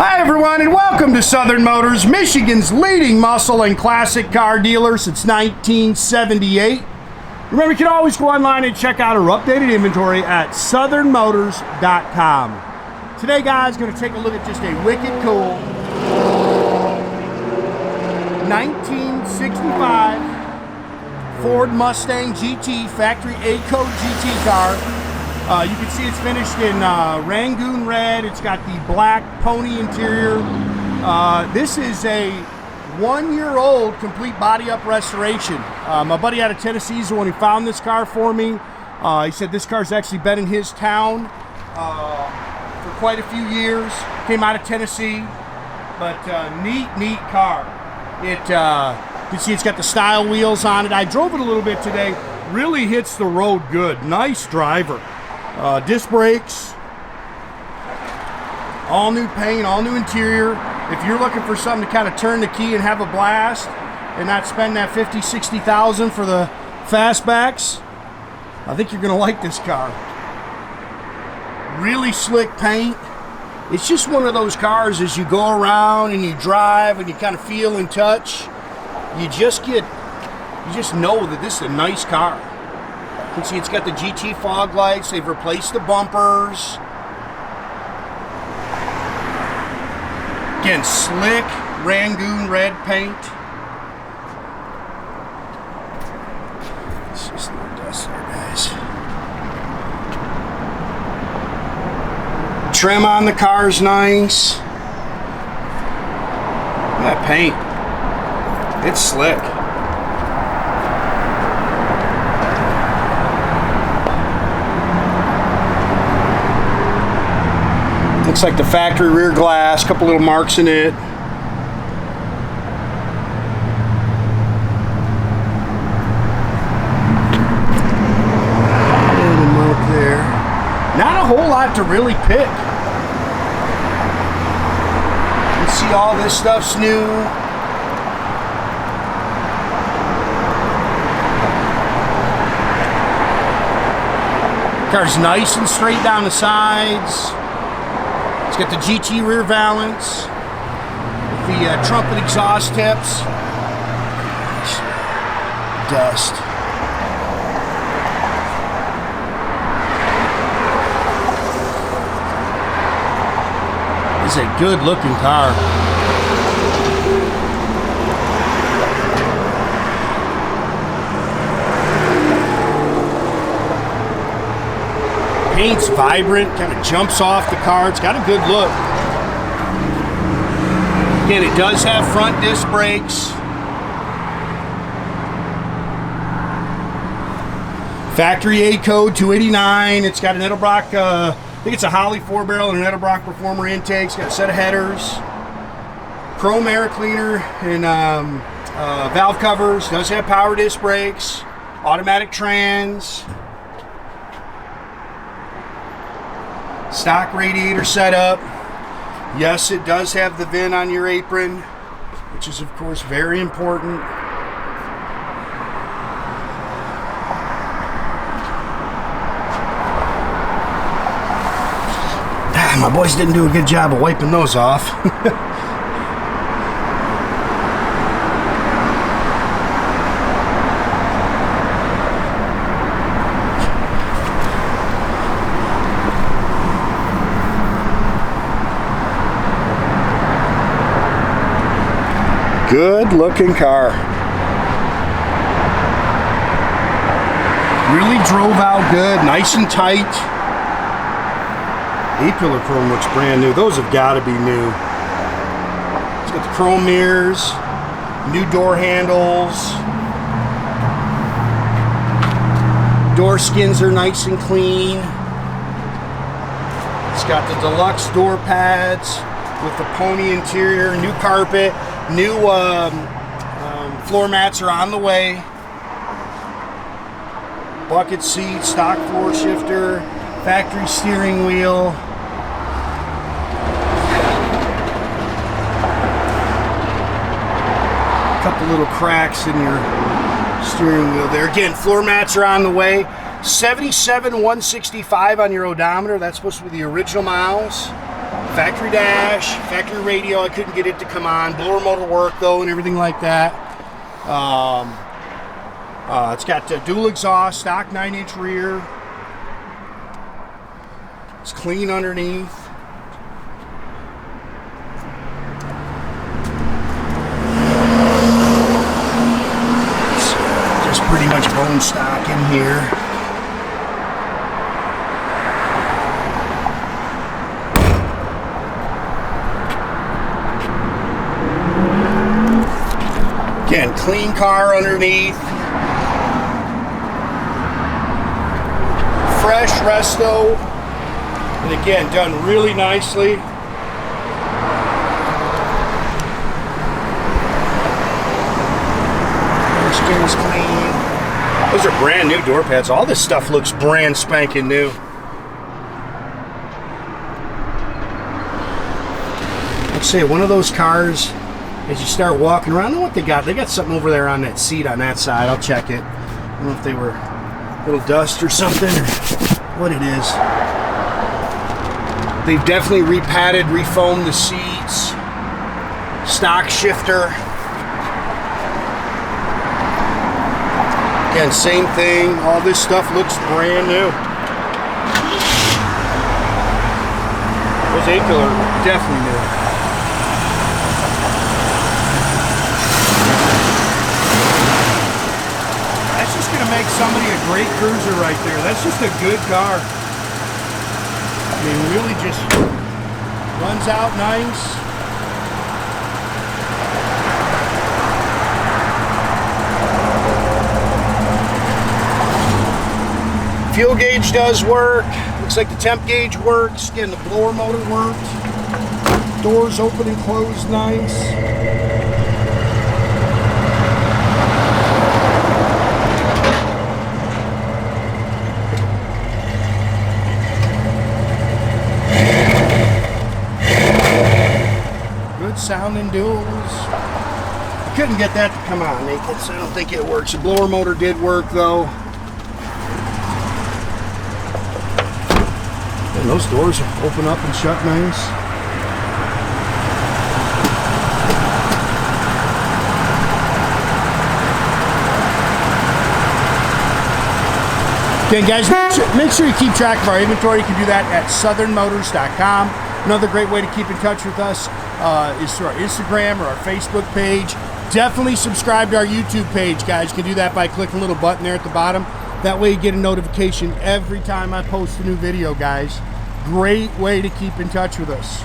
Hi everyone, and welcome to Southern Motors, Michigan's leading muscle and classic car dealer since 1978. Remember, you can always go online and check out our updated inventory at southernmotors.com. Today, guys, going to take a look at just a wicked cool 1965 Ford Mustang GT, factory A-code GT car. You can see it's finished in Rangoon red. It's got the black pony interior. This is a 1-year-old complete body up restoration. My buddy out of Tennessee is the one who found this car for me. He said this car's actually been in his town for quite a few years. Came out of Tennessee, but neat car. You can see it's got the style wheels on it. I drove it a little bit today. Really hits the road good. Nice driver. Disc brakes, all new paint, all new interior. If you're looking for something to kind of turn the key and have a blast and not spend that $50,000-$60,000 for the fastbacks, I think you're going to like this car. Really slick paint. It's just one of those cars as you go around and you drive and you kind of feel and touch, you just know that this is a nice car. You can see it's got the GT fog lights. They've replaced the bumpers. Again, slick Rangoon red paint. It's just a little dust there, guys. Trim on the car's nice. That paint, it's slick. Looks like the factory rear glass, couple little marks in it. Little mark there. Not a whole lot to really pick. You see all this stuff's new. Car's nice and straight down the sides. It's got the GT rear valence, the Trumpet exhaust tips. Dust. It's a good looking car. Paint's vibrant, kind of jumps off the car. It's got a good look. Again, it does have front disc brakes. Factory A-code 289. It's got an Edelbrock, I think it's a Holley 4-barrel and an Edelbrock Performer intake. It's got a set of headers. Chrome air cleaner and valve covers. Does have power disc brakes. Automatic trans. Stock radiator setup. Yes, it does have the VIN on your apron, which is of course very important. My boys didn't do a good job of wiping those off. Good looking car. Really drove out good, nice and tight. A-pillar chrome looks brand new. Those have got to be new. It's got the chrome mirrors, new door handles. Door skins are nice and clean. It's got the deluxe door pads with the pony interior, new carpet. New floor mats are on the way. Bucket seat, stock floor shifter, factory steering wheel. A couple little cracks in your steering wheel there. Again, floor mats are on the way. 77,165 on your odometer. That's supposed to be the original miles. Factory dash, factory radio. I couldn't get it to come on. Blower motor work though, and everything like that. It's got dual exhaust, stock 9-inch rear. It's clean underneath. It's just pretty much bone stock in here. Again, clean car underneath. Fresh resto. And again, done really nicely. Skin's clean. Those are brand new door pads. All this stuff looks brand spanking new. Let's say one of those cars, as you start walking around, I don't know what they got. They got something over there on that seat on that side. I'll check it. I don't know if they were a little dust or something or what it is. They've definitely repadded, refoamed the seats. Stock shifter. Again, same thing. All this stuff looks brand new. Those A-pillar are definitely new. Make somebody a great cruiser right there. That's just a good car. I mean, really just runs out nice. Fuel gauge does work. Looks like the temp gauge works. Again, the blower motor works. Doors open and close nice. Sounding duals. I couldn't get that to come on, Nathan, so I don't think it works. The blower motor did work though. And those doors open up and shut nice. Okay guys, make sure you keep track of our inventory. You can do that at southernmotors.com. Another great way to keep in touch with us is through our Instagram or our Facebook page. Definitely subscribe to our YouTube page, guys. You can do that by clicking a little button there at the bottom. That way you get a notification every time I post a new video, guys. Great way to keep in touch with us.